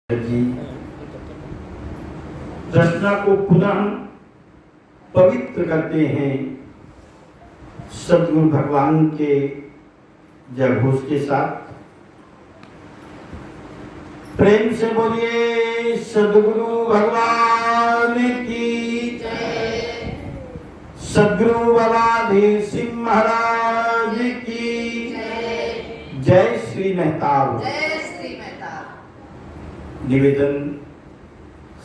जी रचना को पुनः पवित्र करते हैं सद्गुरु भगवान के जयघोष के साथ। प्रेम से बोलिए सद्गुरु भगवान की जय। सद्गुरु बाबाधीर सिंह महाराज की जय। जय श्री मेहताब। निवेदन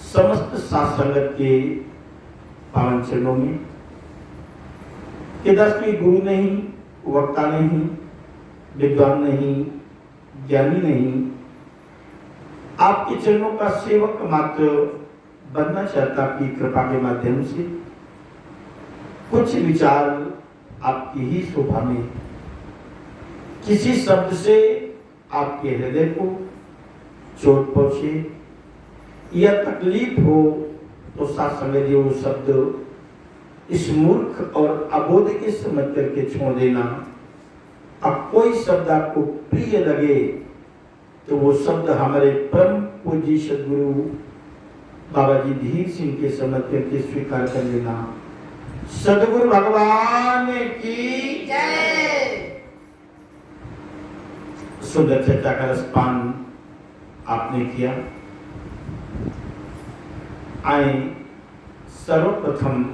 समस्त साथ संगत के पावन चरणों में कि दसवीं गुरु नहीं, वक्ता नहीं, विद्वान नहीं, ज्ञानी नहीं, आपके चरणों का सेवक मात्र बनना चाहता आपकी कृपा के माध्यम से कुछ विचार आपकी ही शोभा में किसी शब्द से आपके हृदय को चोट पहुंचे या तकलीफ हो तो साथ समझिए वो शब्द इस मूर्ख और अबोध के समझ करके छोड़ देना। अब कोई शब्द आपको प्रिय लगे तो वो शब्द हमारे परम पूज्य सद्गुरु बाबा जी धीर सिंह के समझ करके स्वीकार कर लेना। सद्गुरु भगवान की जय। सुंदर चर्चा का रसपान आपने किया। आए सर्वप्रथम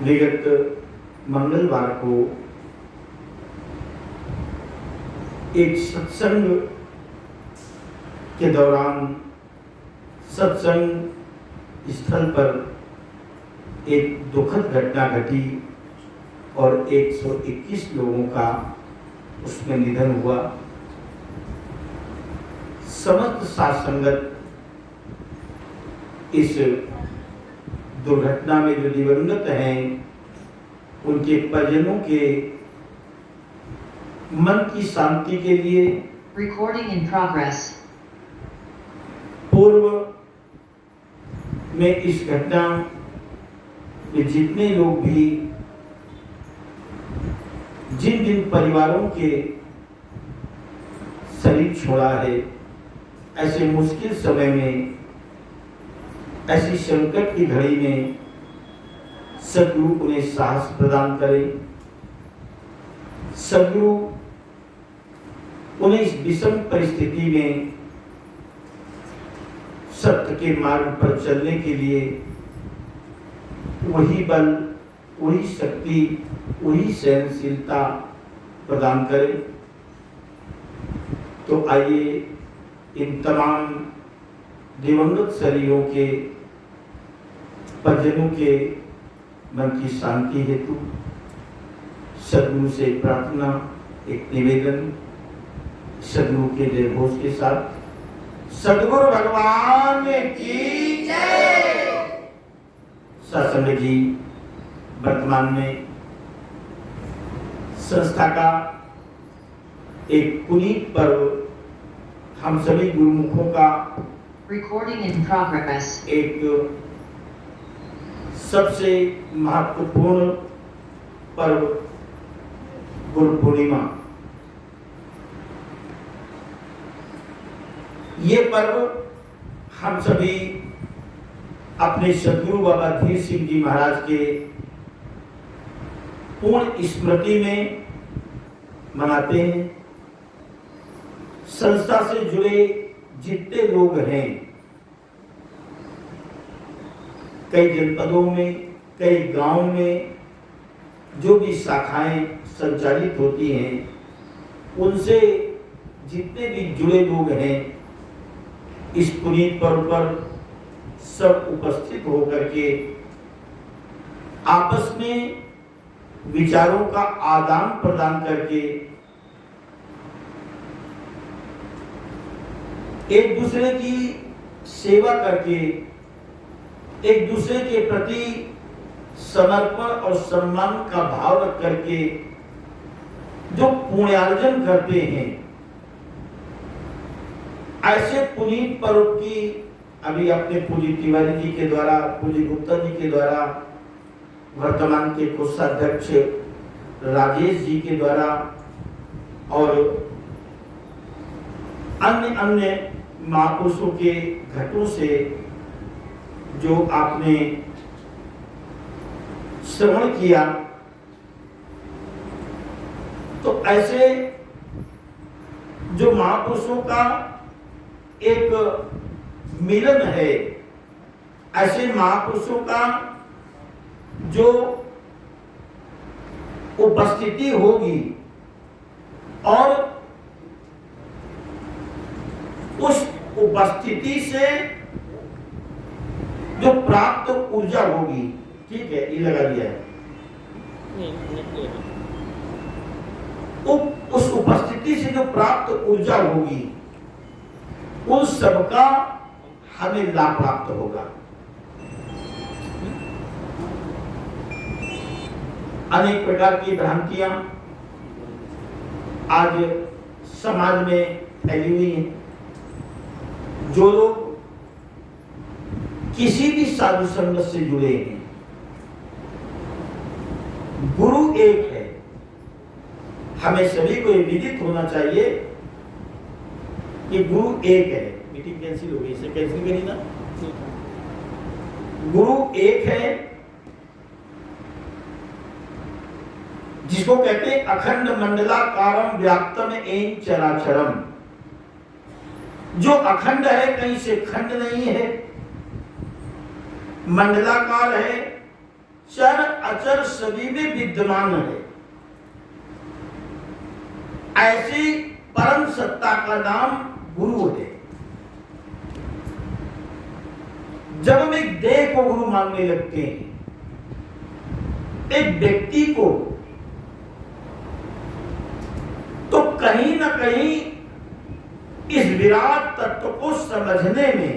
विगत मंगलवार को एक सत्संग के दौरान सत्संग स्थल पर एक दुखद घटना घटी और 121 लोगों का उसमें निधन हुआ। समस्त साथ संगत इस दुर्घटना में जो दिवंगत हैं उनके परिजनों के मन की शांति के लिए Recording in progress. पूर्व में इस घटना में जितने लोग भी जिन जिन परिवारों के शरीर छोड़ा है, ऐसे मुश्किल समय में, ऐसी संकट की घड़ी में सद्गुरु उन्हें साहस प्रदान करे। सद्गुरु उन्हें इस विषम परिस्थिति में सत्य के मार्ग पर चलने के लिए वही बल, वही शक्ति, वही सहनशीलता प्रदान करे। तो आइए इन तमाम दिवंगत शरीरों के परिजनों के मन की शांति हेतु सद्गुरु से प्रार्थना, एक निवेदन सद्गुरु के जयघोष के साथ। सद्गुरु भगवान की जय। सत्संग जी वर्तमान में संस्था का एक पुनीत पर्व हम सभी गुरुमुखों का Recording in progress. एक सबसे महत्वपूर्ण पर्व गुरु पूर्णिमा। ये पर्व हम सभी अपने सद्गुरु बाबा धीर सिंह जी महाराज के पूर्ण स्मृति में मनाते हैं। संस्था से जुड़े जितने लोग हैं, कई जनपदों में, कई गांव में जो भी शाखाएं संचालित होती हैं, उनसे जितने भी जुड़े लोग हैं, इस पुनीत पर्व पर सब उपस्थित होकर के आपस में विचारों का आदान प्रदान करके एक दूसरे की सेवा करके, एक दूसरे के प्रति समर्पण और सम्मान का भाव रख करके जो पुण्यार्जन करते हैं, ऐसे पुनीत पर्व की अभी अपने पूज्य तिवारी जी के द्वारा, पूज्य गुप्ता जी के द्वारा, वर्तमान के कोषाध्यक्ष राजेश जी के द्वारा और अन्य अन्य महापुरुषों के घटों से जो आपने श्रवण किया, तो ऐसे जो महापुरुषों का एक मिलन है, ऐसे महापुरुषों का जो उपस्थिति होगी और उस उपस्थिति से जो प्राप्त ऊर्जा होगी, ठीक है, ये लगा दिया है, उस उपस्थिति से जो प्राप्त ऊर्जा होगी उस सबका हमें लाभ प्राप्त होगा। अनेक प्रकार की भ्रांतियां आज समाज में फैली हुई हैं। जो लोग किसी भी साधु संगत से जुड़े हैं, गुरु एक है। हमें सभी को ये विदित होना चाहिए कि गुरु एक है। मीटिंग कैंसिल हो गई, इसे कैंसिल करी ना। गुरु एक है, जिसको कहते हैं अखंड मंडलाकारम व्याप्तम एन चराचरम। जो अखंड है, कहीं से खंड नहीं है, मंडलाकार है, चर अचर सभी में विद्यमान है। ऐसी परम सत्ता का नाम गुरु है। जब हम एक देह को गुरु मानने लगते हैं, एक व्यक्ति को, तो कहीं ना कहीं इस विराट तत्व को समझने में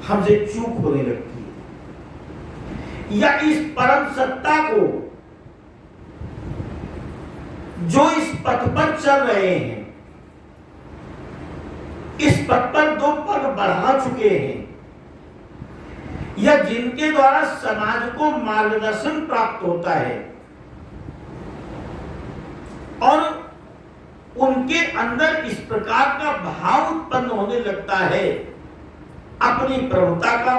हमसे चूक होने लगती है, या इस परम सत्ता को जो इस पथ पर चल रहे हैं, इस पथ पर दो पग बढ़ा चुके हैं, या जिनके द्वारा समाज को मार्गदर्शन प्राप्त होता है और उनके अंदर इस प्रकार का भाव उत्पन्न होने लगता है अपनी प्रभुता का,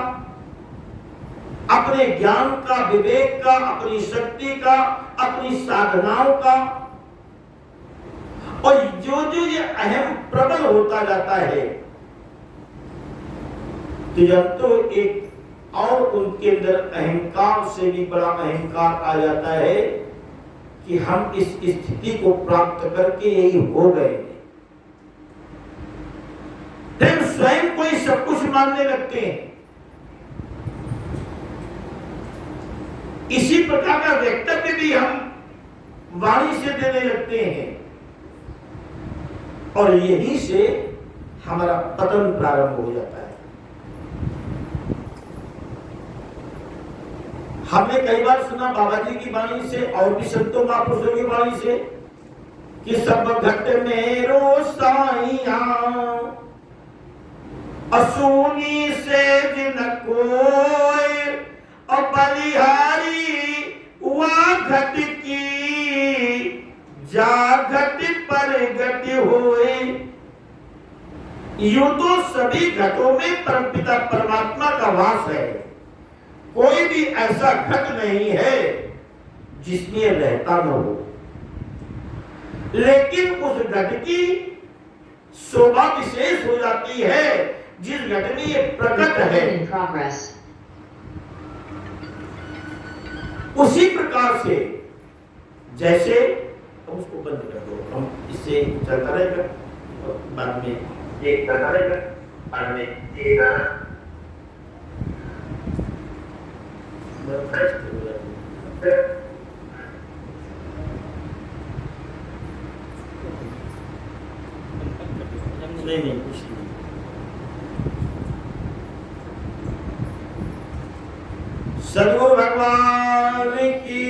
अपने ज्ञान का, विवेक का, अपनी शक्ति का, अपनी साधनाओं का, और जो जो ये अहम प्रबल होता जाता है, तो एक और उनके अंदर अहंकार से भी बड़ा अहंकार आ जाता है कि हम इस स्थिति को प्राप्त करके यही हो गए। फिर स्वयं को ही सब कुछ मानने लगते हैं। इसी प्रकार का वक्तव्य भी हम वाणी से देने लगते हैं और यहीं से हमारा पतन प्रारंभ हो जाता है। हमने कई बार सुना बाबा जी की वाणी से और भी संतों महापुरुषों की वाणी से कि सब घट मेरो साइया असुनी से जिन कोय और बलिहारी हुआ घट की जा घट पर गति होए। यूं तो सभी घटों में परमपिता परमात्मा का वास है। कोई भी ऐसा घट नहीं है जिसमें रहता न हो, लेकिन उस घट की शोभा विशेष हो जाती है जिस घट में ये प्रकट है। उसी प्रकार से जैसे उसको बंद कर दो, हम इससे चलता रहेगा और बाद में एक चलता रहेगा, बाद में एक नहीं कुछ नहीं। सद्गुरु भगवान की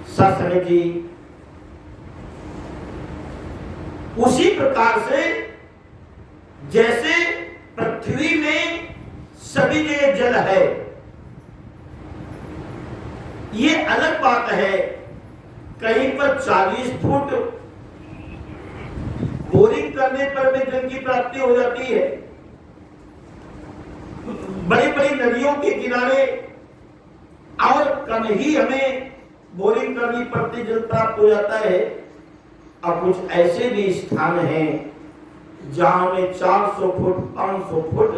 सत्संग की। उसी प्रकार से जैसे पृथ्वी में सभी जगह जल है, ये अलग बात है कहीं पर 40 फुट बोरिंग करने पर भी जल की प्राप्ति हो जाती है। बड़ी बड़ी नदियों के किनारे और कम ही हमें बोरिंग करनी पड़ती, जल प्राप्त हो जाता है। और कुछ ऐसे भी स्थान हैं जहां में 400 फुट 500 फुट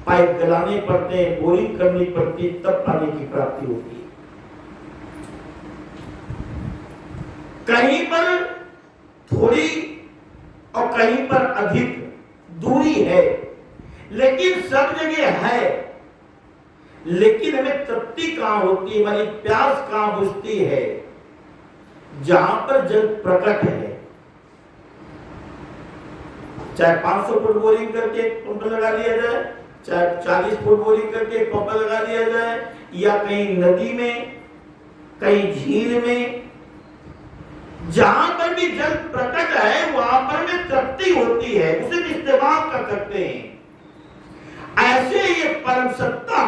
पाइप गलाने पड़ते हैं, बोरिंग करनी पड़ती, तब पानी की प्राप्ति होती है। कहीं पर थोड़ी और कहीं पर अधिक दूरी है, लेकिन सब जगह है। लेकिन हमें तृप्ति कहां होती है, हमारी प्यास कहां बुझती है? जहां पर जल प्रकट है। चाहे 500 फुट बोरिंग करके पंप लगा दिया जाए, चाहे 40 फुट बोरिंग करके पंप लगा दिया जाए, या कहीं नदी में, कहीं झील में, जहां पर भी जल प्रकट है वहां पर में तृप्ति होती है, उसे भी इस्तेमाल कर सकते हैं। ऐसे ये परम सत्ता,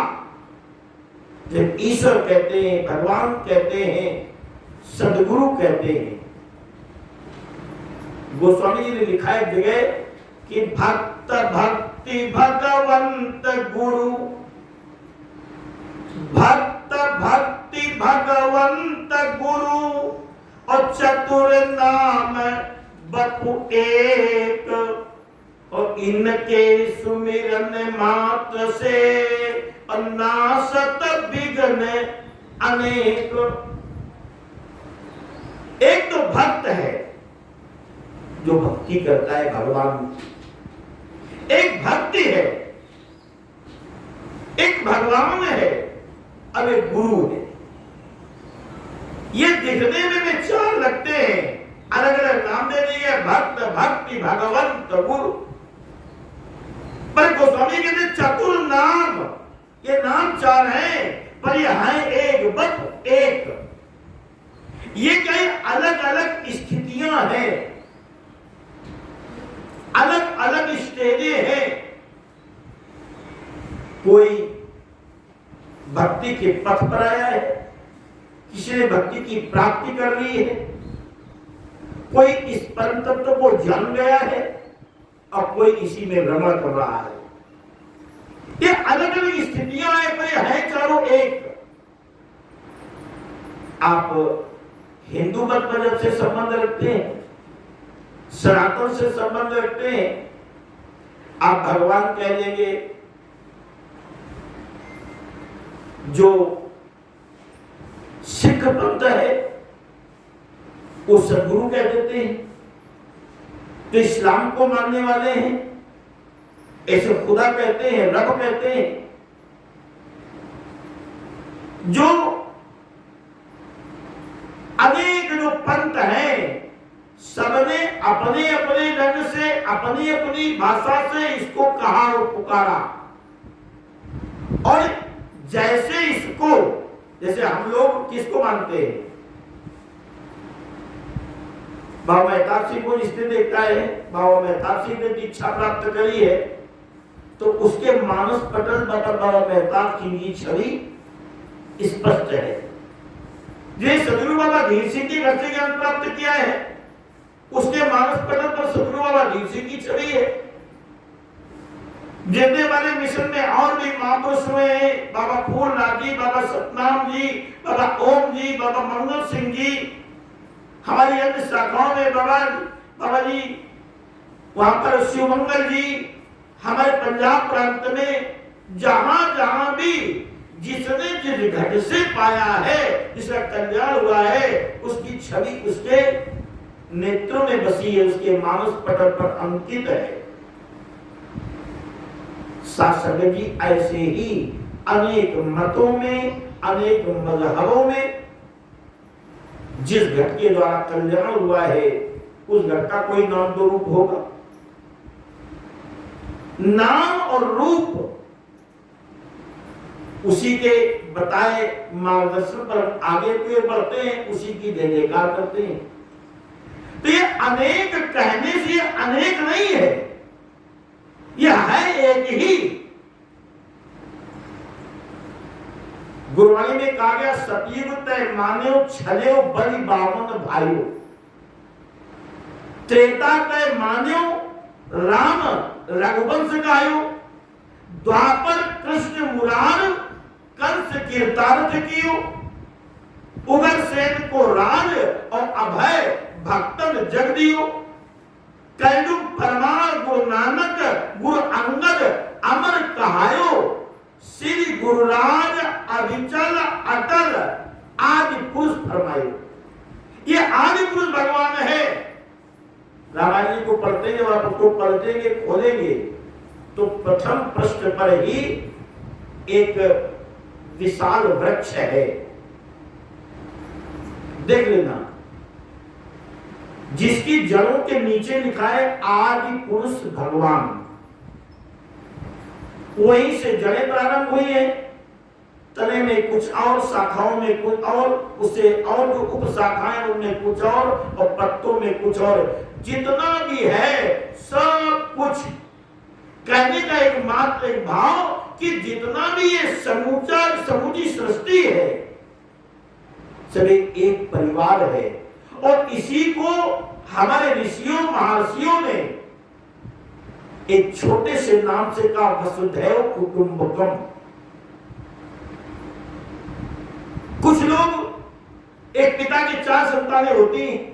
जब ईश्वर कहते हैं, भगवान कहते हैं, सदगुरु कहते हैं। गोस्वामी जी ने लिखा है जगह कि भक्त भक्ति भगवंत गुरु, भक्त भक्ति भगवंत गुरु, और चतुर नाम बपु एक, और इनके सुमिरन मात्र से नासत विघ्न अनेक। एक तो भक्त है जो भक्ति करता है भगवान की, एक भक्ति है, एक भगवान है, अब एक गुरु है। ये दिखने में भी चार लगते हैं, अलग अलग नाम दे दिए, भक्त भक्ति भगवंत गुरु। पर गोस्वामी कहते चतुर नाम, ये नाम चार हैं पर ये है एक, बप एक। ये कई अलग अलग स्थितियां हैं, अलग अलग स्टेजें हैं। कोई भक्ति के पथ पर आया है, किसी ने भक्ति की प्राप्ति कर ली है, कोई इस परम तत्व को जान गया है, और कोई इसी में भ्रमण कर रहा है। ये अलग अलग स्थितियां हैं पर ये है चारों एक। आप हिंदू मत मजहब से संबंध रखते हैं, सनातन से संबंध रखते हैं, आप भगवान कह देंगे, जो सिख पंथ है वो सदगुरु कह देते हैं, तो इस्लाम को मानने वाले हैं ऐसे खुदा कहते हैं, रब कहते हैं। जो अनेक जो पंथ हैं, सबने अपने अपने ढंग से, अपनी अपनी भाषा से इसको कहा और पुकारा। और जैसे इसको, जैसे हम लोग किसको मानते हैं, बाबा मेहताब सिंह को जिसने देखा है, बाबा मेहताब सिंह ने दीक्षा प्राप्त करी है, तो उसके मानस पटल पर बाबा मेहताब सिंह की छवि स्पष्ट है। जो सदगुरु बाबा धीर सिंह के घर से ज्ञान प्राप्त किया है, उसके मानस पटल पर सदगुरु बाबा धीर सिंह की छवि है। जितने हमारे मिशन में और भी महापुरुष हुए हैं, बाबा फूलनाथ जी, बाबा सतनाम जी, बाबा ओम जी, बाबा मंगल सिंह जी, हमारी अन्य शाखाओं में बाबा जी, वहां पर शिवमंगल जी, हमारे पंजाब प्रांत में जहां जहां भी जिसने जिस घट से पाया है, जिसका कल्याण हुआ है, उसकी छवि उसके नेत्रों में बसी है, उसके मानस पटल पर अंकित है। शासक जी ऐसे ही अनेक मतों में, अनेक मजहबों में जिस घट के द्वारा कल्याण हुआ है, उस घट का कोई नाम तो रूप होगा। नाम और रूप उसी के बताए मार्गदर्शन पर आगे की ओर बढ़ते हैं, उसी की जय जयकार करते हैं। तो ये अनेक कहने से अनेक नहीं है, यह है एक ही। गुरुवाणी में कहा गया, सतयुग तय मान्यो छल्यो बलि बावन भाइयों। त्रेता तय मान्यो राम रघुवंश गायो। द्वापर कृष्ण मुरार कंस कीर्तार्थ कियो। उगर सेन को राज और अभय भक्तन जग दियो। कलयुग परमार गुरु नानक गुरु अंगद अमर कहायो। श्री गुरुराज अविचल अटल आदि पुरुष फरमायो। ये आदि पुरुष भगवान है। रामायण जी को पढ़ते हैं, वहां को पढ़ेंगे खोलेंगे तो प्रथम पृष्ठ पर ही एक विशाल वृक्ष है, देख लेना, जिसकी जड़ों के नीचे लिखा है आदि पुरुष भगवान। वहीं से जड़ें प्रारंभ हुई है, तने में कुछ और, शाखाओं में कुछ और, उसे और जो उप शाखाएं उनमें कुछ और पत्तों में कुछ और। जितना भी है सब कुछ कहने का एक मात्र एक भाव कि जितना भी ये समूची सृष्टि है सभी एक परिवार है। और इसी को हमारे ऋषियों महर्षियों ने एक छोटे से नाम से कहा वसुधैव कुटुंबकम। कुछ लोग एक पिता की 4 संतानें होती हैं,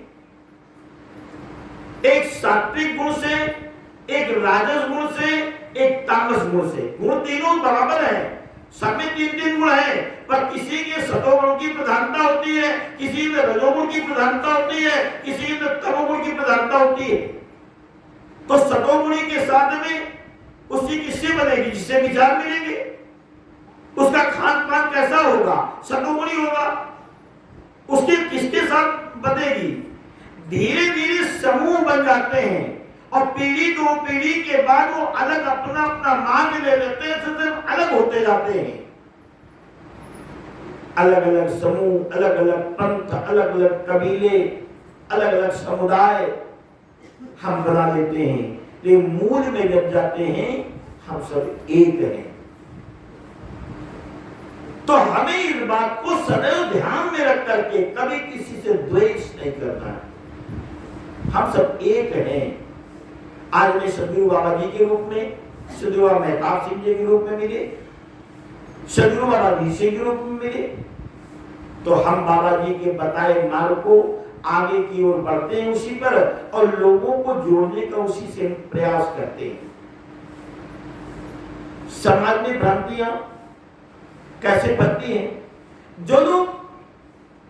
एक सात्विक गुण से, एक राजस गुण से, एक तामस गुण से। गुण तीनों बराबर हैं, सब में 3-3 गुण हैं, पर किसी के सतोगुण की प्रधानता होती है, किसी में रजोगुण की प्रधानता होती है, किसी में तमोगुण की प्रधानता होती है। तो सतोगुणी के साथ में उसकी किससे बनेगी? जिससे विचार मिलेंगे। उसका खान पान कैसा होगा? सतोगुणी होगा। उसके किसके साथ बनेगी? धीरे धीरे समूह बन जाते हैं और पीढ़ी 2 पीढ़ी के बाद वो अलग अपना अपना मार्ग ले लेते हैं, सब अलग होते जाते हैं। अलग अलग समूह, अलग अलग पंथ, अलग अलग कबीले, अलग अलग समुदाय हम बना लेते हैं, लेकिन मूल में जब जाते हैं हम सब एक हैं। तो हमें इस बात को सदैव ध्यान में रख करके कभी किसी से द्वेष नहीं करना है। हम सब एक हैं। आज में सदगुरु बाबा जी के रूप में, सदगुरु बाबा मेहताब सिंह जी के रूप में मिले, सदगुरु बाबा ऋषि के रूप में मिले, तो हम बाबा जी के बताए मार्ग को आगे की ओर बढ़ते हैं उसी पर, और लोगों को जोड़ने का उसी से प्रयास करते हैं। समाज में भ्रांतियां कैसे बनती हैं? जो लोग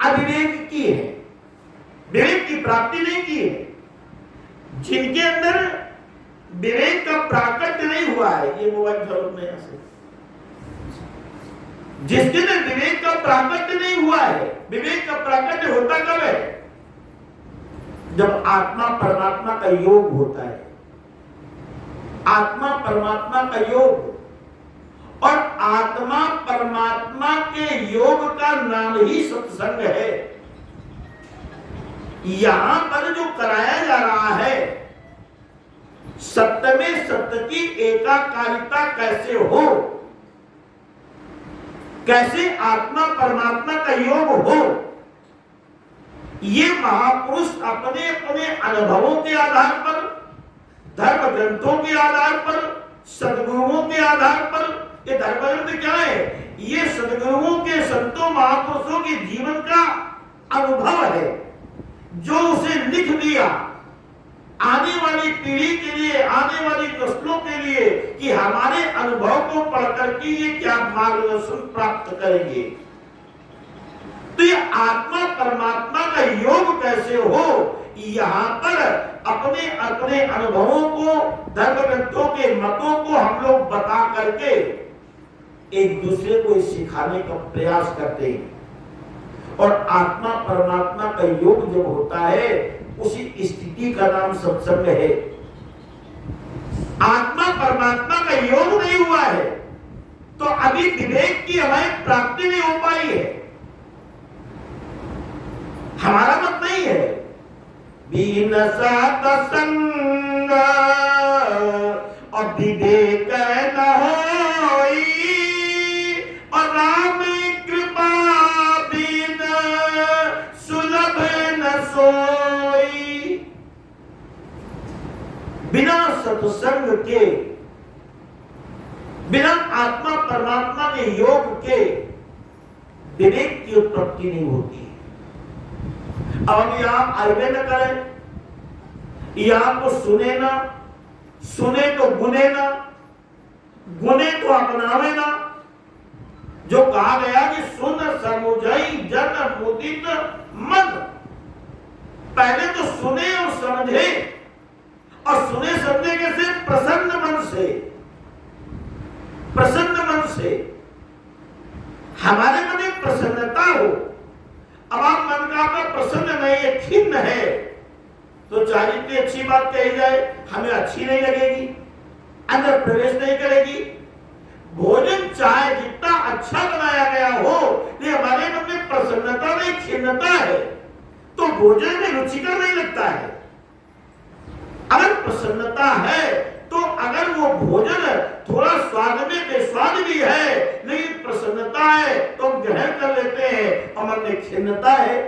अविवेक की है, विवेक की प्राप्ति नहीं की है, जिनके अंदर विवेक का प्राकट्य नहीं हुआ है, ये मोबाइल जरूरत नहीं है, जिसके अंदर विवेक का प्राकट्य नहीं हुआ है। विवेक का प्राकट्य होता कब है? जब आत्मा परमात्मा का योग होता है। आत्मा परमात्मा का योग, और आत्मा परमात्मा के योग का नाम ही सत्संग है। यहां पर जो कराया जा रहा है, सत्य में सत्य की एकाकारिता कैसे हो, कैसे आत्मा परमात्मा का योग हो, ये महापुरुष अपने अपने अनुभवों के आधार पर, धर्म ग्रंथों के आधार पर, सदगुरुओं के आधार पर, ये धर्म ग्रंथ क्या है? ये सदगुरुओं के, संतों महापुरुषों के जीवन का अनुभव है, जो उसे लिख दिया आने वाली पीढ़ी के लिए, आने वाली नस्लों के लिए, कि हमारे अनुभव को पढ़ करके ये क्या मार्गदर्शन प्राप्त करेंगे। तो ये आत्मा परमात्मा का योग कैसे हो, यहाँ पर अपने अपने अनुभवों को, धर्म ग्रंथों के मतों को हम लोग बता करके एक दूसरे को सिखाने का प्रयास करते हैं। और आत्मा परमात्मा का योग जब होता है, उसी स्थिति का नाम सत्संग है। आत्मा परमात्मा का योग नहीं हुआ है तो अभी विवेक की हमें प्राप्ति नहीं हो पाई है। हमारा मत नहीं है। बीन सत्संग और विवेक न होई, और राम कृपा बिन बिना सत्संग के, बिना आत्मा परमात्मा के योग के विवेक की उत्पत्ति नहीं होती। अब हम यहां आइए न करें, यहां को सुने ना, सुने तो गुने ना, गुने तो अपनावे ना। जो कहा गया कि सुन समुझई जन मुदित मन, पहले तो सुने और समझे, और सुने समझे कैसे? प्रसन्न मन से, प्रसन्न मन से। हमारे मन में प्रसन्नता हो। अब आप मन का आपका प्रसन्न नहीं है, खिन्न है, तो चाहे जितनी अच्छी बात कही जाए हमें अच्छी नहीं लगेगी, अंदर प्रवेश नहीं करेगी। भोजन चाहे जितना अच्छा बनाया गया हो, लेकिन हमारे मन में प्रसन्नता नहीं, खिन्नता है, तो भोजन में रुचिकर नहीं लगता है। अगर प्रसन्नता है तो अगर वो भोजन थोड़ा स्वाद में बेस्वाद भी है, लेकिन प्रसन्नता है तो हम ग्रहण कर लेते हैं, और मन में खिन्नता है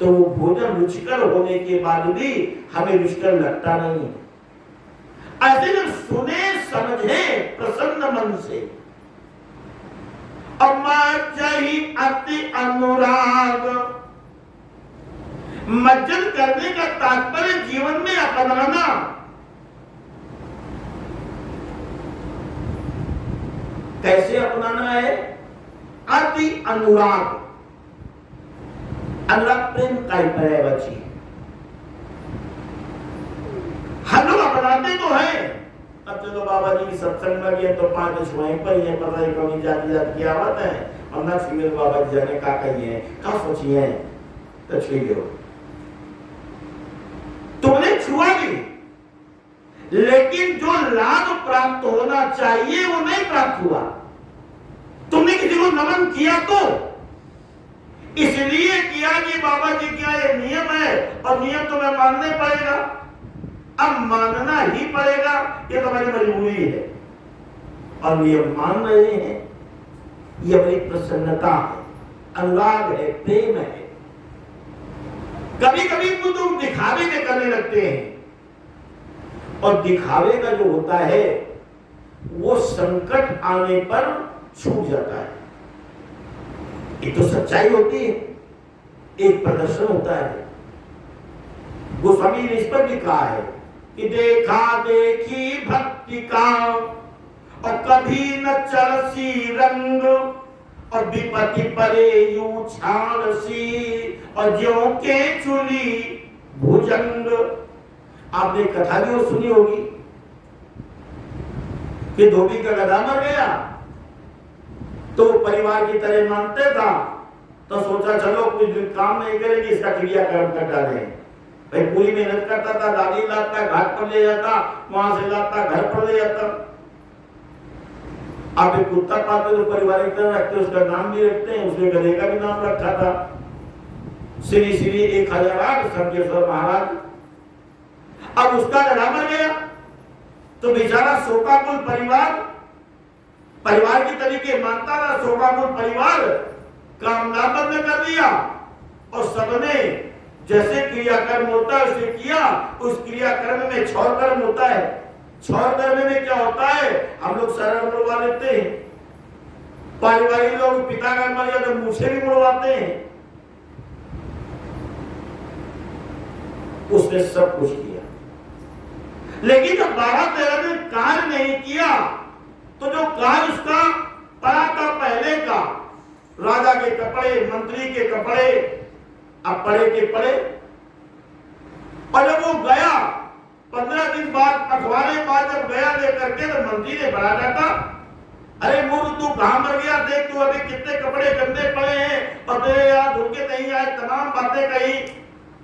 तो वो भोजन रुचिकर होने के बाद भी हमें रुचिकर लगता नहीं। ऐसे जब सुने समझे प्रसन्न मन से, अमज्जहि अति अनुराग, मज्जन करने का तात्पर्य जीवन में अपनाना। कैसे अपनाना है? अति अनुराग, अनुराग प्रेम का ही पर्यायवाची। हम लोग अपनाते तो हैं, अब चलो बाबा जी की सत्संग में गए तो 5 वहीं पर ये पता है कौन जाति जात की आवत है, और ना सिंगल बाबा जी जाने का कहिए का सोचिए तो छुई हो। तुमने छुआ भी, लेकिन जो लाभ प्राप्त होना चाहिए वो नहीं प्राप्त हुआ। तुमने किसी को नमन किया तो इसलिए किया कि बाबा जी क्या ये नियम है, और नियम तुम्हें मानने पड़ेगा। अब मानना ही पड़ेगा, ये तुम्हारी मजबूरी है, और नियम मान रहे हैं, ये बड़ी प्रसन्नता है, अनुराग है, प्रेम है। कभी कभी तो तुम दिखावे के करने लगते हैं, और दिखावे का जो होता है वो संकट आने पर छूट जाता है। ये तो सच्चाई होती है, एक प्रदर्शन होता है। गोस्वामी ने इस पर भी कहा है कि देखा देखी भक्ति का, और कभी न चलसी रंग, और विपत्ति परे यू छाड़सी, और ज्यों के चुली भुजंग। आपने कथा भी वो सुनी होगी कि धोबी का गधा मर गया तो परिवार की तरह मानते था, तो सोचा चलो कुछ दिन काम नहीं करेंगे, इसका क्रियाक्रम कर डालें। भाई पूरी मेहनत करता था, दादी लाता घाट पर ले जाता, वहां से लाता घर पर ले जाता। आप एक कुत्ता पाते तो परिवार की तरह रखते, उसका नाम भी रखते हैं, उसने गधे का भी नाम रखा था श्री श्री 1008 शंकेश्वर महाराज। अब उसका गधा मर गया तो बेचारा शोकाकुल परिवार की तरीके मानता था, शोकाकुल परिवार काम नाम बंद कर दिया, और सबने जैसे क्रियाकर्म होता है उसे किया। उस क्रियाकर्म में 6 कर्म होता है। 6 कर्म में क्या होता है? हम लोग शरण मुड़वा लेते हैं, पारिवारिक लोग पिता का मर गया तो मुझे भी मुड़वाते हैं। उसने सब कुछ किया, लेकिन जब 12-13 दिन कार्य नहीं किया तो जो कार्य उसका पड़ा था पहले का, राजा के कपड़े, मंत्री के कपड़े, अब पड़े के पड़े। और जब वो गया 15 दिन बाद, 18 बाद जब गया लेकर के, तो मंत्री ने बड़ा डांटा, अरे मूर्ख तू कहां मर गया, देख तू अभी कितने कपड़े गंदे पड़े हैं, और तेरे यहाँ धुल के नहीं आए, तमाम बातें कही।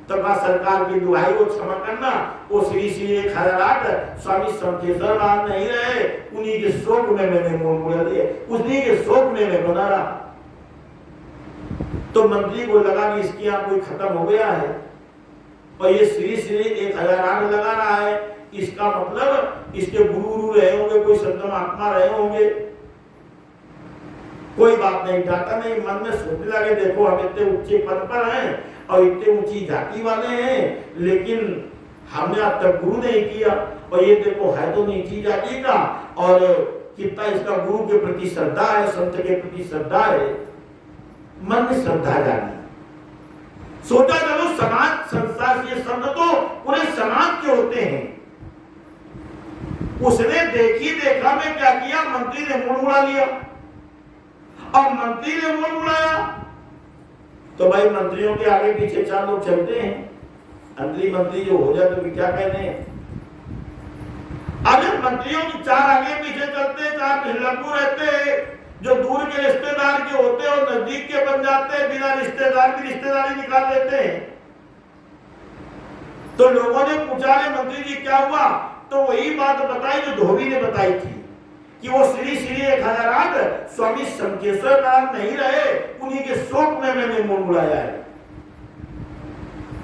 तो कहा सरकार की दुहाई को क्षमा करना, वो श्री श्री 1008 स्वामी शंकेश्वर महाराज नहीं रहे, उन्हीं के शोक में मैंने मुंह मोड़ दिए, उन्हीं के शोक में मैं बना रहा। तो मंत्री को लगा कि इसकी यहाँ कोई खत्म हो गया है, और ये श्री श्री 1008 लगा रहा है, इसका मतलब इसके गुरु रहे होंगे, कोई संत महात्मा रहे होंगे। कोई बात नहीं, डाटा नहीं, मन में सोचने लगे देखो हम इतने ऊंचे पद पर हैं और इतने ऊंची जाति वाले हैं, लेकिन हमने अब तक गुरु नहीं किया और ये देखो है तो नीची जाति का और कितना इसका गुरु के प्रति श्रद्धा है, संत के प्रति श्रद्धा है। मन में श्रद्धा जागी, सोचा चलो समाज संसार ये संत तो पूरे समाज के होते हैं। उसने देखी देखा में क्या किया, मंत्री ने मुड़ मुड़ा लिया और मंत्री ने मुड़ मुड़ाया तो भाई मंत्रियों के आगे पीछे 4 लोग चलते हैं। अंतरी मंत्री जो हो जाए तो क्या कहने हैं। अगर मंत्रियों की 4 आगे पीछे चलते, 4 लड़कू रहते, जो दूर के रिश्तेदार के होते और नजदीक के बन जाते, बिना रिश्तेदार की रिश्तेदारी निकाल लेते हैं। तो लोगों ने पूछा रे मंत्री जी क्या हुआ, तो वही बात बताई जो धोबी ने बताई थी कि वो श्री 1008 स्वामी शंकेश्वर नारायण नहीं रहे, उन्हीं के शोक में मैंने मुंह मुड़ाया है।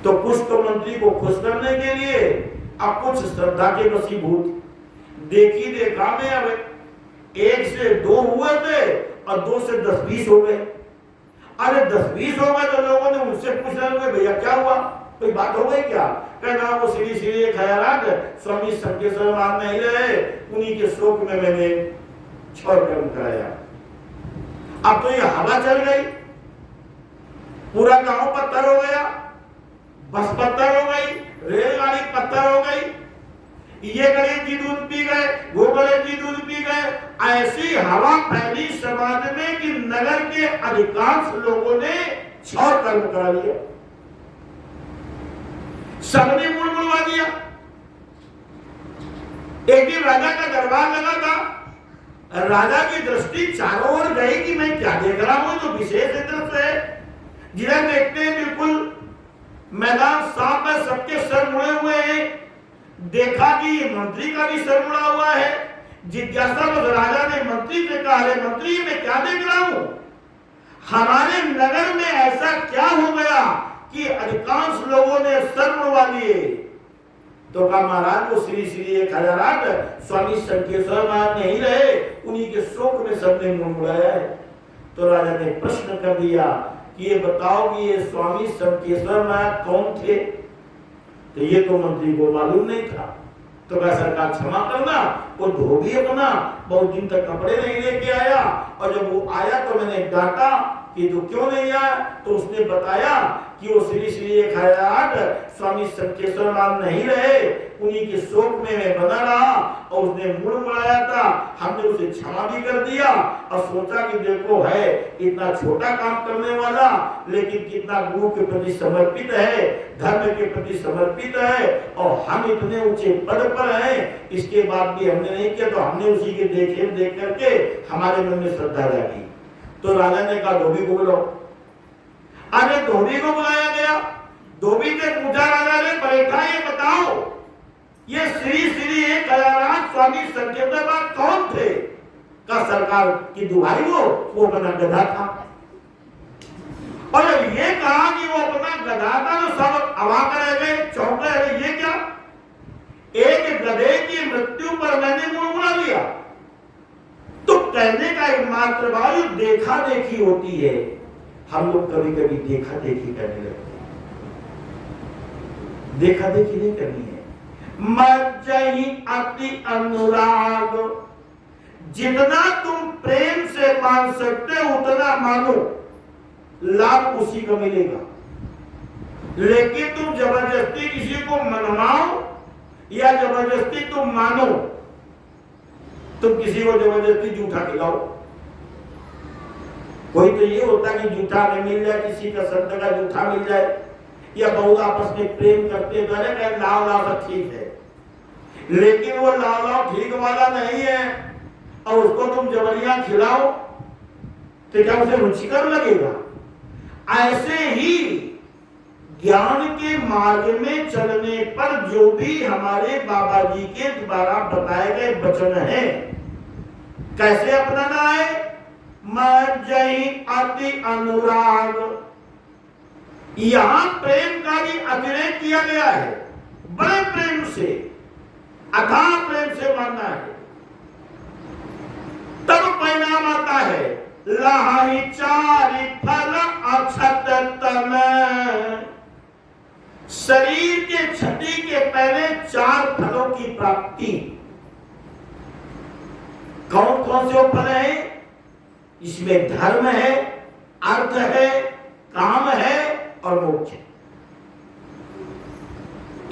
तो कुछ तो मंत्री को खुश करने के लिए, अब कुछ श्रद्धा के वशीभूत, देखी देखा में अब 1 से 2 हुए थे और 2 से 10-20 हो गए। अरे 10-20 हो गए तो लोगों ने उनसे पूछा भैया क्या हुआ, कोई बात हो गई क्या? कहना वो श्री 1008 स्वामी शंकेश्वर नारायण नहीं रहे, उन्हीं के शोक में मैंने क्षौर कर्म कराया। अब तो ये हवा चल गई, पूरा गांव पत्थर हो गया, बस पत्थर हो गई, रेलगाड़ी पत्थर हो गई, ये गणेश जी दूध पी गए, वो गणेश जी दूध पी गए। ऐसी हवा फैली समाज में कि नगर के अधिकांश लोगों ने क्षौर कर्म करा लिया, सबने मुड़ मुड़वा दिया। एक दिन राजा का दरबार लगा था, राजा की दृष्टि चारों ओर गई कि मैं क्या देख रहा हूं, तो विशेष दृश्य है। जिधर देखते हैं बिल्कुल मैदान साफ है, सबके सर मुड़े हुए हैं। देखा कि ये मंत्री का भी सर मुड़ा हुआ है। जिज्ञासा बस राजा ने मंत्री से कहा, अरे मंत्री मैं क्या देख रहा हूं, हमारे नगर में ऐसा क्या हो गया कि अधिकांश लोगों ने सर मुड़वा लिए? तो कहा महाराज वो श्री 1008 स्वामी शंकेश्वर नारायण नहीं रहे, उन्हीं के शोक में सबने मुंह मुड़ाया है। तो राजा ने प्रश्न कर दिया कि ये बताओ कि ये स्वामी शंकेश्वर नारायण कौन थे? तो ये तो मंत्री को मालूम नहीं था। तो कहा सरकार क्षमा करना, वो धोबी अपना बहुत दिन तक कपड़े नहीं लेके आया और जब वो आया तो मैंने डांटा कि तू क्यों नहीं आया, तो उसने बताया कि वो श्री 1008 स्वामी शंकेश्वर नारायण नहीं रहे, उन्हीं के शोक में मैं बना रहा और उसने मुड़ मुड़ाया था। हमने उसे क्षमा भी कर दिया और सोचा कि देखो है इतना छोटा काम करने वाला, लेकिन कितना गुरु के प्रति समर्पित है, धर्म के प्रति समर्पित है और हम इतने ऊंचे पद पर हैं, इसके बाद भी हमने नहीं किया। तो हमने उसी के देख करके हमारे मन में श्रद्धा जागी। तो राजा ने कहा धोबी को बुलाओ। अरे धोबी को बुलाया गया, धोबी ने पूछा राजा ने, बैठा ये बताओ ये श्री 1008 स्वामी शंकेश्वर नारायण कौन थे? का सरकार की दुहाई वो अपना गधा था। और जब ये कहा कि वो अपना गधा था तो सब अवाक रह गए, चौंक गए, ये क्या, एक गधे की मृत्यु पर मैंने मुंह मुड़ा लिया? तो कहने का एक मात्र भाव देखा देखी होती है। हम लोग कभी कभी देखा देखी करने लगते हैं, देखा देखी नहीं करनी है। मज्जहि अति अनुराग, जितना तुम प्रेम से मान सकते हो उतना मानो, लाभ उसी को मिलेगा। लेकिन तुम जबरदस्ती किसी को मनवाओ या जबरदस्ती तुम मानो, तुम किसी को जबरदस्ती जूठा खिलाओ। कोई तो ये होता कि जूठा में मिल जाए, किसी का संत का जूठा मिल जाए, या बहुत आपस में प्रेम करते तो अरे लाओ लाओ सब ठीक है, लेकिन वो लाओ लाओ ठीक वाला नहीं है और उसको तुम जबरियां खिलाओ तो क्या उसे रुचिकर लगेगा? ऐसे ही ज्ञान के मार्ग में चलने पर जो भी हमारे बाबा जी के द्वारा बताए गए वचन हैं, कैसे अपनाना है? मज्जहि अति अनुराग, यहां प्रेम का भी अतिरेक किया गया है। बड़े प्रेम से, अथाह प्रेम से मानना है, तब परिणाम आता है। लाहि चारि फल अक्षत तन, शरीर के क्षति के पहले कौन से वो फल हैं? इसमें धर्म है, अर्थ है, काम है और मोक्ष है।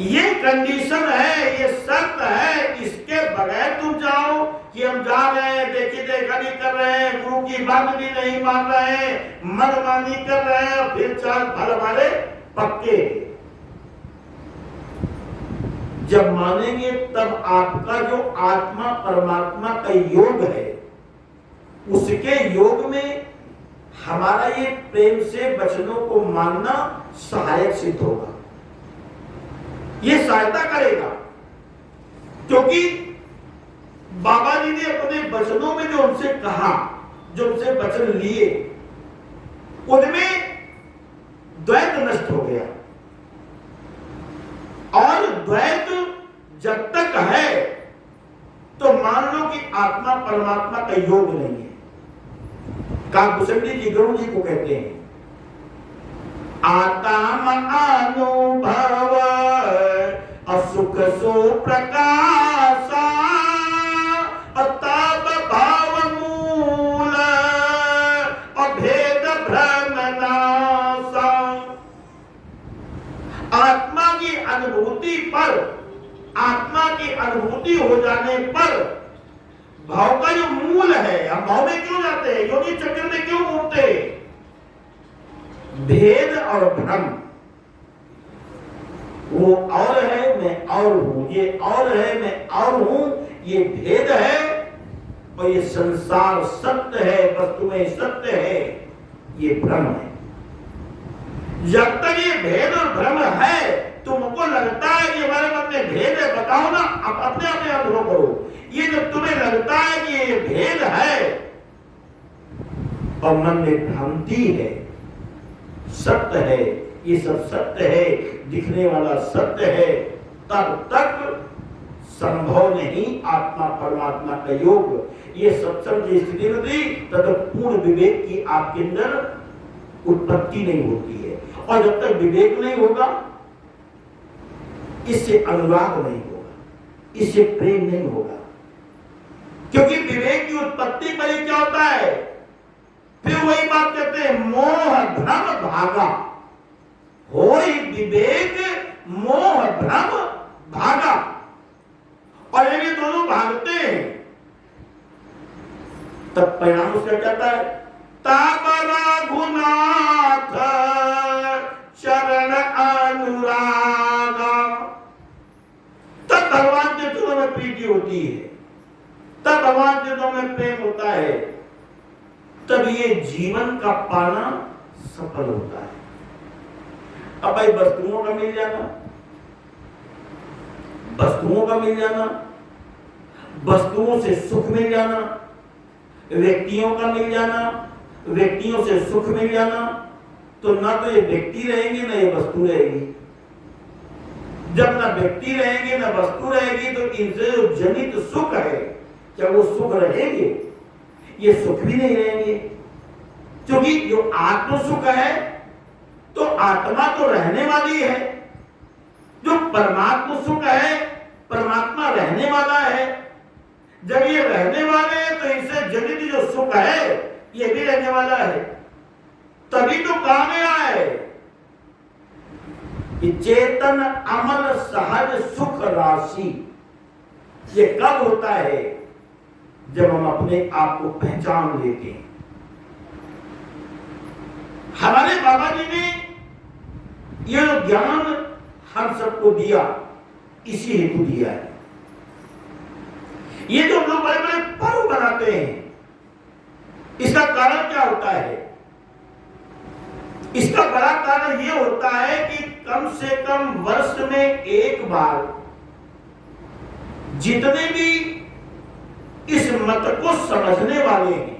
ये कंडीशन है, ये शर्त है। इसके बगैर तुम जाओ कि हम जा रहे हैं, देखी देखा नहीं कर रहे हैं, गुरु की बात भी नहीं मान रहे हैं, मनमानी कर रहे हैं, फिर चार फल हमारे पक्के। जब मानेंगे तब आपका जो आत्मा परमात्मा का योग है, उसके योग में हमारा ये प्रेम से वचनों को मानना सहायक सिद्ध होगा, ये सहायता करेगा। क्योंकि बाबा जी ने अपने वचनों में जो उनसे कहा, जो उनसे वचन लिए, उनमें द्वैत नष्ट हो गया। और द्वैत जब तक है तो मान लो कि आत्मा परमात्मा का योग नहीं है। काकुशंडी जी गुरु जी को कहते हैं, आत्मा अनुभव असुख सुप्रकाशा अताप भाव मूल अभेद भ्रम नाशा। आत्मा की अनुभूति पर, आत्मा की अनुभूति हो जाने पर भाव का जो मूल है, हम भाव में क्यों जाते हैं, योगी चक्र में क्यों घूमते हैं? भेद और भ्रम, वो और है मैं और हूं, ये और है मैं और हूं, ये भेद है। और ये संसार सत्य है, वस्तुएं सत्य है, ये भ्रम है। जब तक ये भेद और भ्रम है, तुमको लगता है कि हमारे मन में भेद है, बताओ ना, आप अपने अपने अनुभव करो। ये जब तुम्हें लगता है कि ये भेद है और मन में भ्रांति है, सत्य है, ये सब सत्य है, दिखने वाला सत्य है, तब तक संभव नहीं आत्मा परमात्मा का योग। ये सत्संग की स्थिति में थी, तब तक पूर्ण विवेक की आपके अंदर उत्पत्ति नहीं होती है। और जब तक विवेक नहीं होगा, इससे अनुराग नहीं होगा, इससे प्रेम नहीं होगा। क्योंकि विवेक की उत्पत्ति पर ही क्या होता है? फिर वही बात कहते हैं, मोह भ्रम भागा। होई विवेक मोह भ्रम भागा। और ये दोनों भागते हैं, तब परिणाम उसका कहता है, ताप रघुनाथ चरण अनुरागा। तब भगवान के चरणों में प्रीति होती है, तब भगवान के चरणों में प्रेम होता है, तब ये जीवन का पाना सफल होता है। अब भाई वस्तुओं का मिल जाना, वस्तुओं का मिल जाना, वस्तुओं से सुख मिल जाना, व्यक्तियों का मिल जाना, व्यक्तियों से सुख मिल जाना, तो ना तो ये व्यक्ति रहेंगे ना ये वस्तु रहेगी। जब ना व्यक्ति रहेंगे ना वस्तु रहेगी, तो इनसे जो जनित सुख है, क्या वो सुख रहेंगे? ये सुख भी नहीं रहेंगे। क्योंकि जो आत्म सुख है, तो आत्मा तो रहने वाली है। जो परमात्मा सुख है, परमात्मा रहने वाला है। जब ये रहने वाले हैं, तो इनसे जनित जो सुख है, ये भी रहने वाला है। तभी तो कहा गया है कि चेतन अमल सहज सुख राशि। ये कब होता है? जब हम अपने आप को पहचान लेते हैं। हमारे बाबा जी ने ये ज्ञान हम सबको दिया, इसी हेतु दिया है। ये जो लोग बड़े बड़े पर्व बनाते हैं, इसका कारण क्या होता है? इसका बड़ा कारण यह होता है कि कम से कम वर्ष में एक बार जितने भी इस मत को समझने वाले हैं,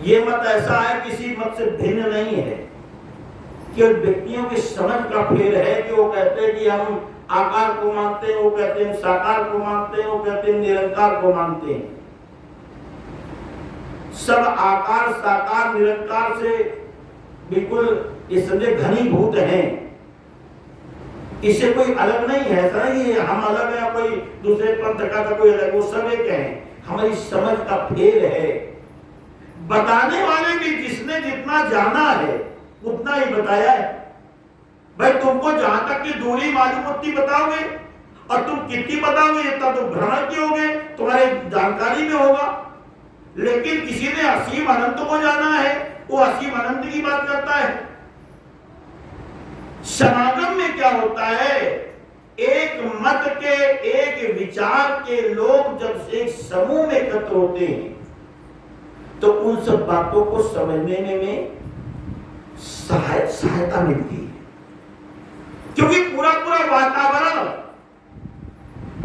ये मत ऐसा है, किसी मत से भिन्न नहीं है, कि व्यक्तियों की समझ का फेर है कि वो कहते हैं कि हम आकार को मानते हैं, वो कहते हैं साकार को मानते हैं, वो कहते हैं निरंकार को मानते हैं। सब आकार साकार निरंकार से बिल्कुल ये समझे घनीभूत हैं। इससे कोई अलग नहीं है, ऐसा नहीं है हम अलग है, कोई दूसरे पंथ का कोई अलग, वो सब एक है। हमारी समझ का फेर है। बताने वाले भी जिसने जितना जाना है उतना ही बताया है। भाई तुमको जहां तक की दूरी मालूम उतनी बताओगे, और तुम कितनी बताओगे इतना तुम भ्रमण किए होगे, तुम्हारे जानकारी में होगा। लेकिन किसी ने असीम अनंत को जाना है, वो असीम अनंत की बात करता है। समागम में क्या होता है, एक मत के, एक विचार के लोग जब एक समूह में एकत्र होते हैं तो उन सब बातों को समझने में सहायता मिलती है, क्योंकि पूरा पूरा वातावरण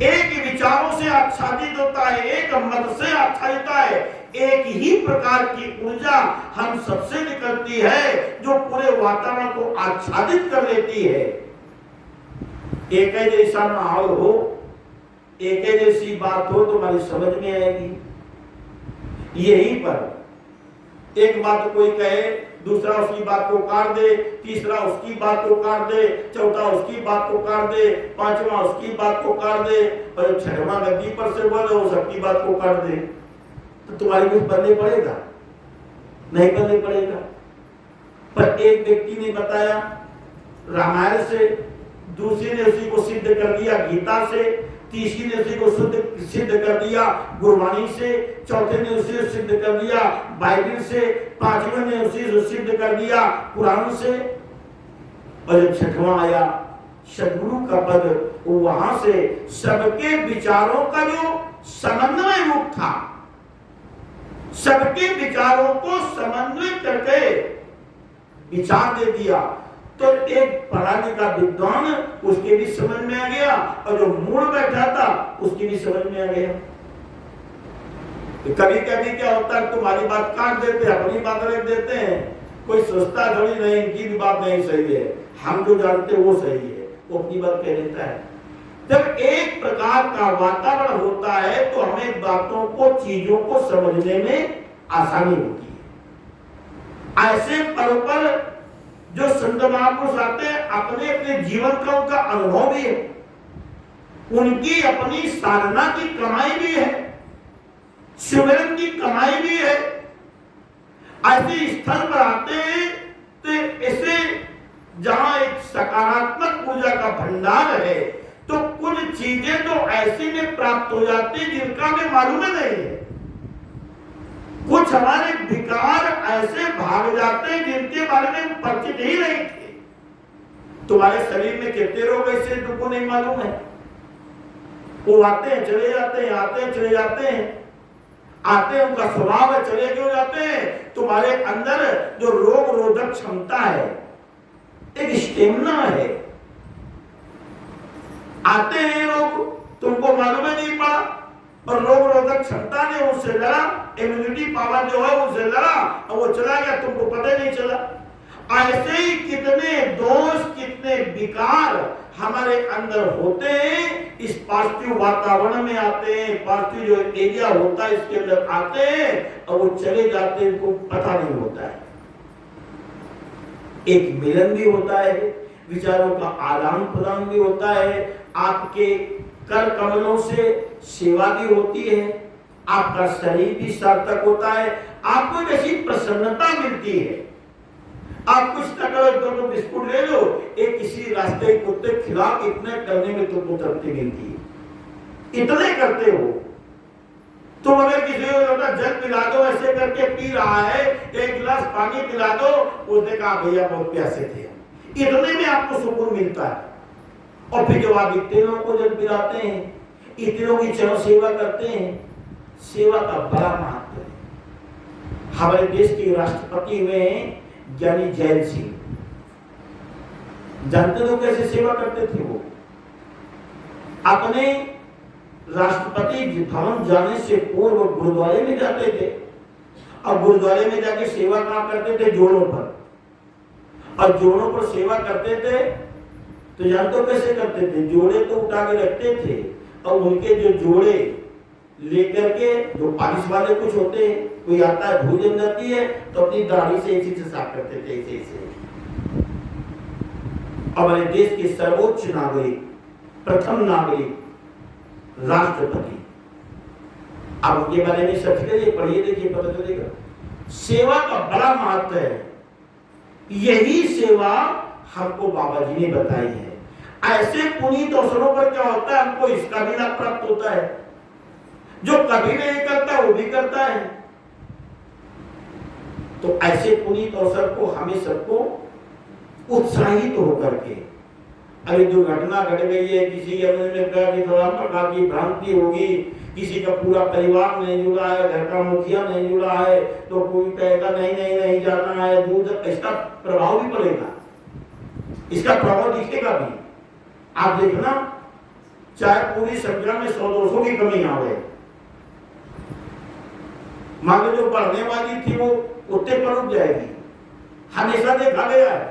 एक विचारों से आच्छादित होता है, एक मत से आच्छादित है। एक ही प्रकार की ऊर्जा हम सबसे निकलती है जो पूरे वातावरण को आच्छादित कर लेती है। एक ही जैसा माहौल हो, एक ही जैसी बात हो तो हमारी समझ में आएगी। यहीं पर एक बात कोई कहे, दूसरा उसकी बात को काट दे, तीसरा उसकी बात को काट दे, चौथा उसकी बात को काट दे, पांचवा उसकी बात को काट दे, और छठवां गद्दी पर से बोले वो सबकी बात को काट दे, तो तुम्हारी कुछ बनने पड़ेगा? नहीं बनने पड़ेगा। पर एक व्यक्ति ने बताया रामायण से, दूसरे ने उसी को सिद्ध कर दिया गीता से, तीसरी ने उसी को सिद्ध कर दिया गुरबाणी से, चौथे ने उसे सिद्ध कर दिया बाइबल से, पांचवें ने उसी को सिद्ध कर दिया कुरान से, और जब छठवां आया सदगुरु का पद, वहां से सबके विचारों का जो समन्वय रूप था, सबके विचारों को समन्वय करके विचार दे दिया, तो एक पढ़ा लिखा विद्वान उसके भी समझ में आ गया, और जो मूड बैठा था उसकी भी समझ में आ गया। तो कभी कभी क्या होता है, तुम्हारी बात काट देते हैं, अपनी बात रख देते हैं, कोई सोचता थोड़ी नहीं इनकी भी बात नहीं सही है, हम जो जानते हैं वो सही है, वो अपनी बात कह देता है। जब एक प्रकार का वातावरण होता है तो हमें बातों को, चीजों को समझने में आसानी होती है। ऐसे पर्व पर जो संत महापुरुष आते हैं, अपने अपने जीवन का उनका अनुभव भी है, उनकी अपनी साधना की कमाई भी है, सिमरन की कमाई भी है। ऐसे स्थल पर आते हैं तो ऐसे जहां एक सकारात्मक ऊर्जा का भंडार है, तो कुछ चीजें तो ऐसे में प्राप्त हो जाती जिनका हमें मालूम ही नहीं है। कुछ हमारे विकार ऐसे भाग जाते हैं जिनके बारे में परिचित ही नहीं थे। तुम्हारे शरीर में कितने रोग ऐसे तुमको नहीं मालूम है, वो आते हैं चले जाते हैं, आते हैं चले जाते हैं, आते हैं उनका स्वभाव है, चले क्यों जाते हैं। तुम्हारे अंदर जो रोग रोधक क्षमता है, एक स्टेमिना है, आते हैं लोग, तुमको मालूम ही नहीं पड़ा, और रोग रोधक क्षमता ने उससे लड़ा, इम्यूनिटी पावर जो है उससे लड़ा, और वो चला गया, तुमको पता नहीं चला। ऐसे ही कितने दोष, कितने विकार हमारे अंदर होते हैं, इस पॉजिटिव वातावरण में आते हैं, पॉजिटिव जो एरिया होता है इसके अंदर आते हैं, और वो चले जाते हैं, उनको पता नहीं होता है। एक मिलन भी होता है, विचारों का आदान प्रदान भी होता है, आपके कर कमलों से सेवा भी होती है, आपका शरीर भी सार्थक होता है, आपको जैसी प्रसन्नता मिलती है। आप कुछ न करो, तो बिस्कुट ले लो, एक किसी रास्ते कुत्ते खिलाफ इतने करने में तुमको तृप्ति मिलती है, इतने करते हो। तुम अगर किसी को लोटा जल पिला दो, ऐसे करके पी रहा है, एक गिलास पानी पिला दो, उसने कहा भैया बहुत प्यासे थे, इतने में आपको सुकून मिलता है। और फिर जब आप इतने लोगों को जल पिलाते हैं, इतने लोगों की चरण सेवा करते हैं, सेवा का बड़ा महत्व है। हमारे देश के राष्ट्रपति हुए ज्ञानी जैन सिंह, जानते हो कैसे सेवा करते थे? वो अपने राष्ट्रपति भवन जाने से पूर्व गुरुद्वारे में जाते थे, और गुरुद्वारे में जाके सेवा कहाँ करते थे? जोड़ों पर, और जोड़ों पर सेवा करते थे। तो जानते हो कैसे करते थे? जोड़े तो उठा के रखते थे, और उनके जो जोड़े लेकर के, जो पालिश वाले कुछ होते हैं, कोई आता है धूल जम जाती है तो अपनी दाढ़ी से इसी से साफ करते थे, ऐसे। हमारे देश के सर्वोच्च नागरिक, प्रथम नागरिक, राष्ट्रपति, आप उनके बारे में सर्च करिए, पढ़िए, देखिए, पता चलेगा। सेवा का बड़ा महत्व है। यही सेवा हमको बाबा जी ने बताई है। ऐसे पुनीत अवसरों पर क्या होता है, हमको इसका भी लाभ प्राप्त होता है। जो कभी नहीं करता वो भी करता है। तो ऐसे पुनीत अवसर को हमें सबको उत्साहित होकर के, अभी दुर्घटना घट गई है, किसी के मन में थोड़ा प्रकार की भ्रांति होगी, किसी का पूरा परिवार नहीं जुड़ा है, घर का मुखिया नहीं जुड़ा है, तो कोई कहेगा नहीं नहीं नहीं जाना है दूध, इसका प्रभाव भी पड़ेगा, इसका प्रभाव दिखेगा भी। आप देखना, चाहे पूरी संख्या में 100-200 की कमी आ गए, मान लो जो बढ़ने वाली थी वो उतने पर रुक जाएगी। हमेशा देखा गया है,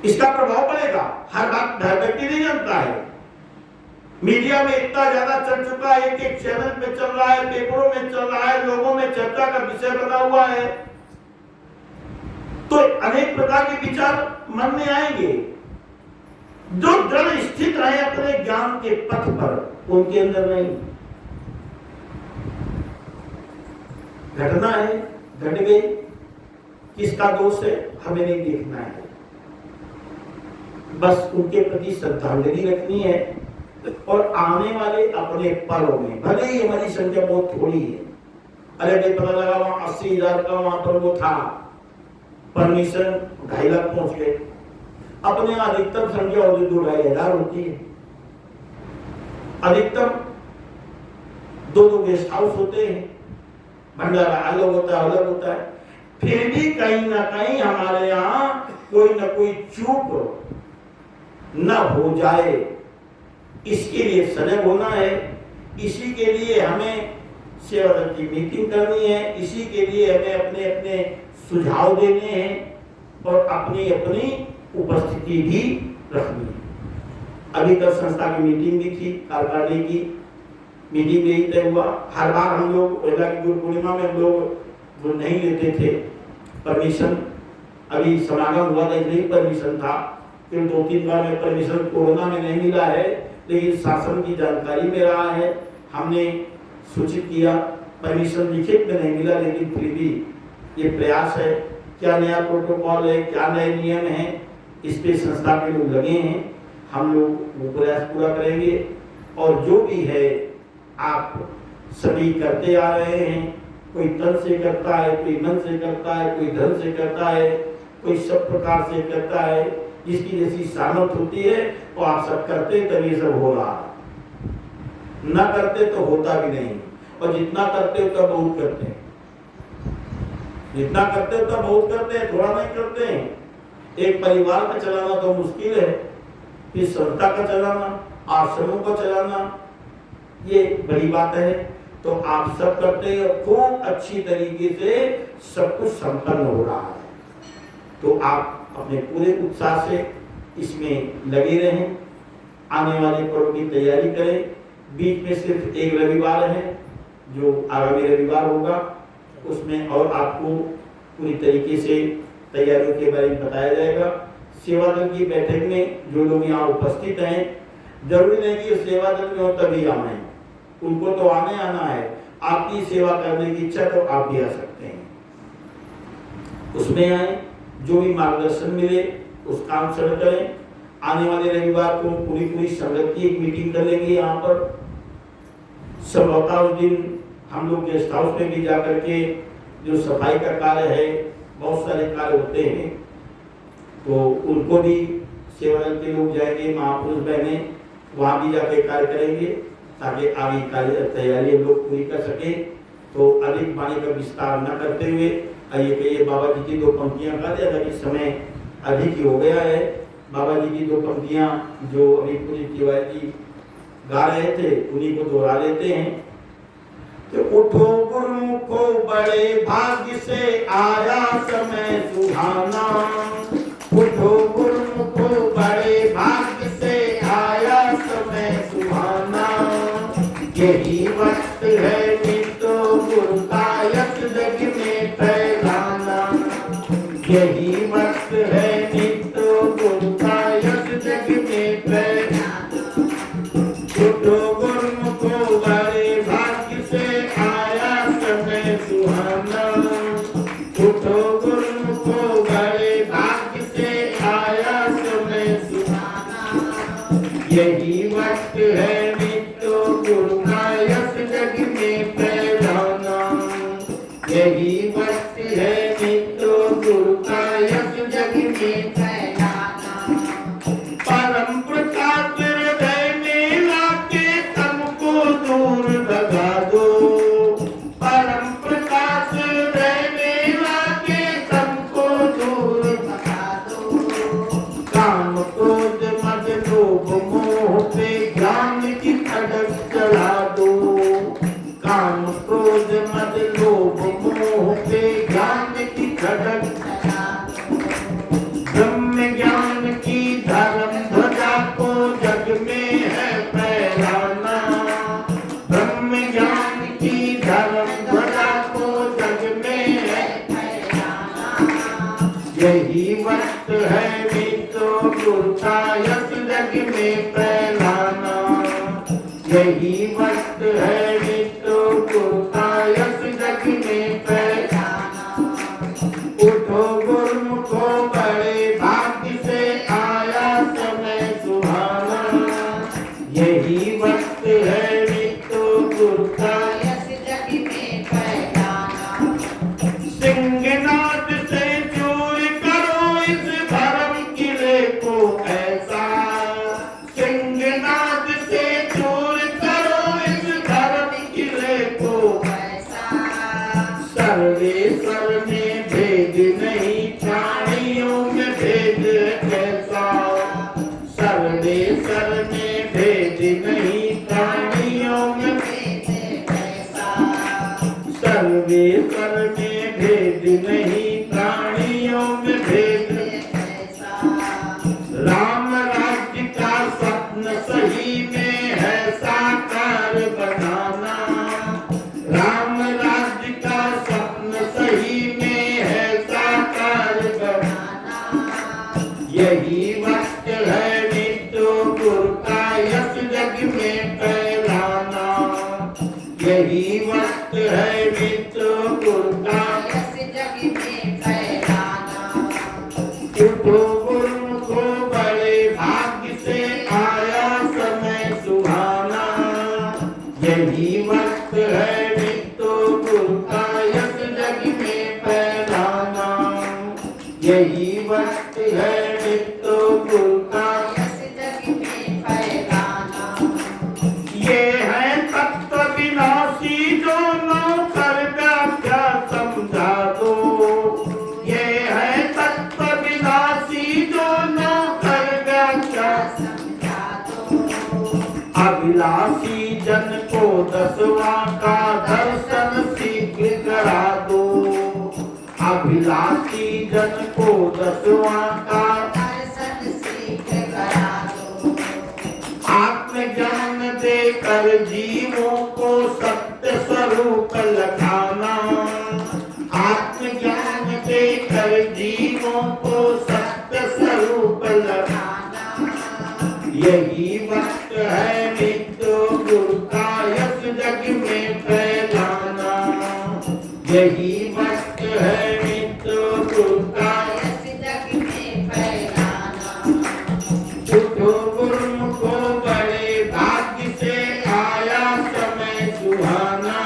इसका प्रभाव पड़ेगा। हर बात हर व्यक्ति नहीं जानता है। मीडिया में इतना ज्यादा चल चुका है, एक एक चैनल पे चल रहा है, पेपरों में चल रहा है, लोगों में चर्चा का विषय बना हुआ है, तो अनेक प्रकार के विचार मन में आएंगे। जो दृढ़ स्थित रहे अपने ज्ञान के पथ पर, उनके अंदर नहीं। घटना है, घट गई, किसका दोष है हमें नहीं देखना है, बस उनके प्रति श्रद्धांजलि रखनी है। और आने वाले अपने पर्व में, भले ही हमारी संख्या बहुत थोड़ी है, अरे भाई पता लगा वहां 80,000 का वहां पर वो था, परमिशन 2.5 लाख पहुंच गए। अपने अधिकतम संख्या और 2-2.5 हजार होती है। अधिकतम 2-2 गेस्ट हाउस होते हैं, भंडारा अलग होता है, अलग होता है। फिर भी कहीं ना कहीं हमारे यहाँ कोई ना कोई चूक न हो जाए, इसके लिए सजग होना है। इसी के लिए हमें सेवा दल की मीटिंग करनी है, इसी के लिए हमें अपने अपने सुझाव देने हैं और अपनी अपनी उपस्थिति भी रखनी है। अभी कल संस्था की मीटिंग भी थी, कार्यकारिणी की मीटिंग में ही तय हुआ। हर बार हम लोग पहला की गुरु पूर्णिमा में हम लोग वो नहीं लेते थे परमिशन, अभी समागम हुआ था इसलिए परमिशन था, फिर 2-3 बार में परमिशन कोरोना में नहीं मिला है, लेकिन शासन की जानकारी में रहा है, हमने सूचित किया, परमिशन लिखित में नहीं मिला, लेकिन फिर भी ये प्रयास है। क्या नया प्रोटोकॉल है, क्या नए नियम है, इस पे संस्था के लोग लगे हैं, हम लोग वो प्रयास पूरा करेंगे। और जो भी है आप सभी करते आ रहे हैं, कोई तन से करता है, कोई मन से करता है, कोई धन से करता है, कोई सब प्रकार से करता है, जिसकी जैसी सामर्थ होती है वो आप सब करते तभी सब हो रहा है, न करते तो होता भी नहीं। और जितना करते हो तब बहुत करते हैं, जितना करते हो तब बहुत करते हैं, थोड़ा नहीं करते हैं। एक परिवार का चलाना तो मुश्किल है, फिर संस्था का चलाना, आश्रमों का चलाना, ये बड़ी बात है। तो आप सब करते हैं, खूब अच्छी तरीके से सब कुछ संपन्न हो रहा है। तो आप अपने पूरे उत्साह से इसमें लगे रहें, आने वाले पर्व की तैयारी करें। बीच में सिर्फ एक रविवार है जो आगामी रविवार होगा, उसमें और आपको पूरी तरीके से तैयारियों के बारे में बताया जाएगा। सेवा दल की बैठक में जो लोग यहाँ उपस्थित हैं, जरूरी नहीं कि सेवा दल में हो तभी आना है, उनको तो आना है। आपकी सेवा करने की इच्छा तो आप भी आ सकते हैं, उसमें आए, जो भी मार्गदर्शन मिले उस काम से करें। आने वाले रविवार को पूरी संगत की एक मीटिंग कर लेंगे यहाँ पर। संभवतः उस दिन हम लोग गेस्ट हाउस में भी जाकर के जो सफाई का कार्य है, बहुत सारे कार्य होते हैं, तो उनको भी सेवा दल के लोग जाएंगे, महापुरुष बहने वहाँ भी जाके कार्य करेंगे, ताकि आगे कार्य तैयारी हम लोग पूरी कर सके। तो अधिक वाणी का विस्तार न करते हुए आइए कहिए बाबा जी की 2 पंक्तियां गा दिया, ताकि समय अधिक ही हो गया है। बाबा जी की 2 पंक्तियां जो अभी पूरी तिवारी जी गा रहे थे उन्हीं को दोहरा लेते हैं। कि उठो गुरुमुखो बड़े भाग्य से आया समय सुहाना, उठो गुरुमुखो बड़े भाग्य से आया समय सुहाना। यही वक्त है नित्य गुरु का यश जग में फैलाना, यही वक्त है नित्य गुरु का यश जग में फैलाना। उठो गुरुमुखो बड़े भाग्य का यश जग में फैलाना। परम प्रकाश हृदय में लाके सबको दूर भगा दो। परम प्रकाश हृदय में लाके सबको दूर भगा दो। काम क्रोध मद लोभ मोह पे ज्ञान की खड़क चला दो। काम क्रोध मद लोभ मोह पे ज्ञान की खड़क चला दो। ब्रह्म ज्ञान की धर्म ध्वजा को जग में है फैलाना। ब्रह्म ज्ञान की धर्म ध्वजा को जग में है फैलाना। यही वक्त है मित्रों गुरु का यश जग में फैलाना। यही वक्त है मित्रों गुरु का यश जग में फैलाना। उठो गुरुमुखो बड़े भाग्य से आया समय सुहाना। यही वक्त है मित्रों गुरु का यश जग में फैलाना। सिंहनाद से चूर करो इस धर्म किले को ऐसा। सिंहनाद से चूर करो इस धर्म किले को ऐसा। सर्वेश्वर में भेद नहीं प्राणियों में भेद कैसा। सर्वेश्वर में भेद नहीं प्राणियों में भेद कैसा। सर्वेश्वर में भेद नहीं प्राणियों में भेद कैसा। राम राज्य का स्वप्न सही में है साकार बनाना। राम राज्य का स्वप्न सही में है साकार बनाना। यही वक्त है मित्रों गुरु का यश जग में फैलाना। यही वक्त है मित्रों गुरु का यश जग में फैलाना। उठो गुरुमुखो बड़े भाग्य से आया समय सुहाना। यही वक्त है मित्रों गुरु का यश जग में फैलाना। यही वक्त है मित्रों गुरु का यश जग में फैलाना। ये है तत्व विनाशी जो नौकर व्याख्या समझा दो। ये है तत्व विनाशी जो नौकर व्याख्या समझा दो। अभिलाषी जन को दसवां का दर्शन शीघ्र करा दो। अभिलाषी जन को दसवां का दर्शन शीघ्र करा दो। आत्मज्ञान देकर जीवों को सत्य स्वरूप लखाना। आत्मज्ञान देकर जीवों को सत्य स्वरूप लखाना। यही वक्त है मित्रों गुरु का यश जग में फैलाना। यही वक्त है मित्रों गुरु का यश जग में फैलाना। उठो गुरुमुखो बड़े भाग्य से आया समय सुहाना।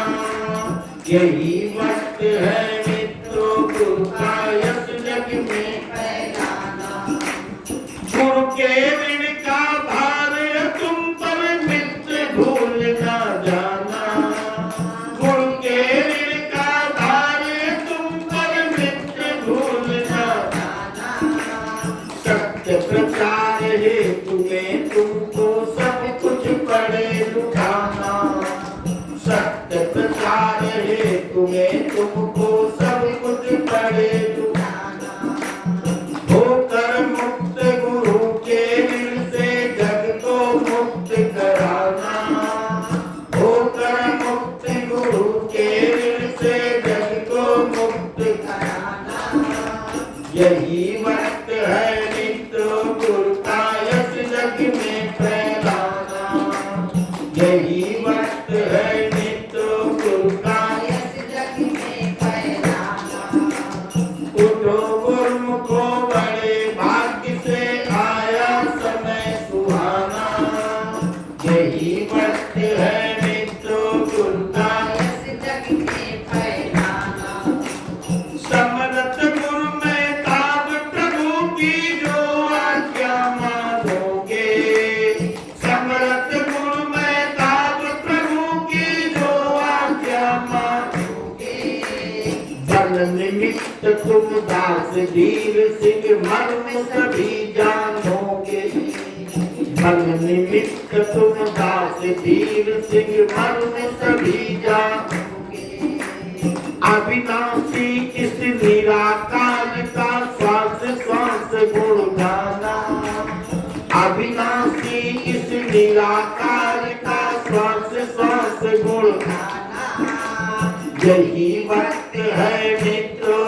यही वक्त है मित्रों गुरु का यश जग में फैलाना। गुरु के ऋण का भार तुम पर मित्र भूल न जाना। गुरु के ऋण का भार तुम पर मित्र भूल न जाना। सत्य प्रचार हेतु में तुमको सब कुछ पड़े लुटाना। सत्य प्रचार हेतु में तुमको सब कुछ पड़े लुटाना। होकर मुक्त गुरु के ऋण से जग को मुक्त कराना। होकर मुक्त गुरु के ऋण से जग को मुक्त कराना। यही वक्त है मित्रों गुरु का यश जग में फैलाना। यही वक्त है मित्रों गुरु का यश जग में फैलाना। उठो गुरुमुखो बड़े भाग्य से आया समय सुहाना। यही वक्त है मित्रों गुरु का यश जग में फैलाना। समरथ गुरु में दास धीर सिंह मर्म सभी जानोगे। मन निमित्त तुम दास धीर सिंह मर्म सभी जानोगे। अविनाशी इस निराकार का श्वास श्वास गुण गाना। अविनाशी इस निराकार का श्वास श्वास गुण गाना। यही वक्त है मित्रों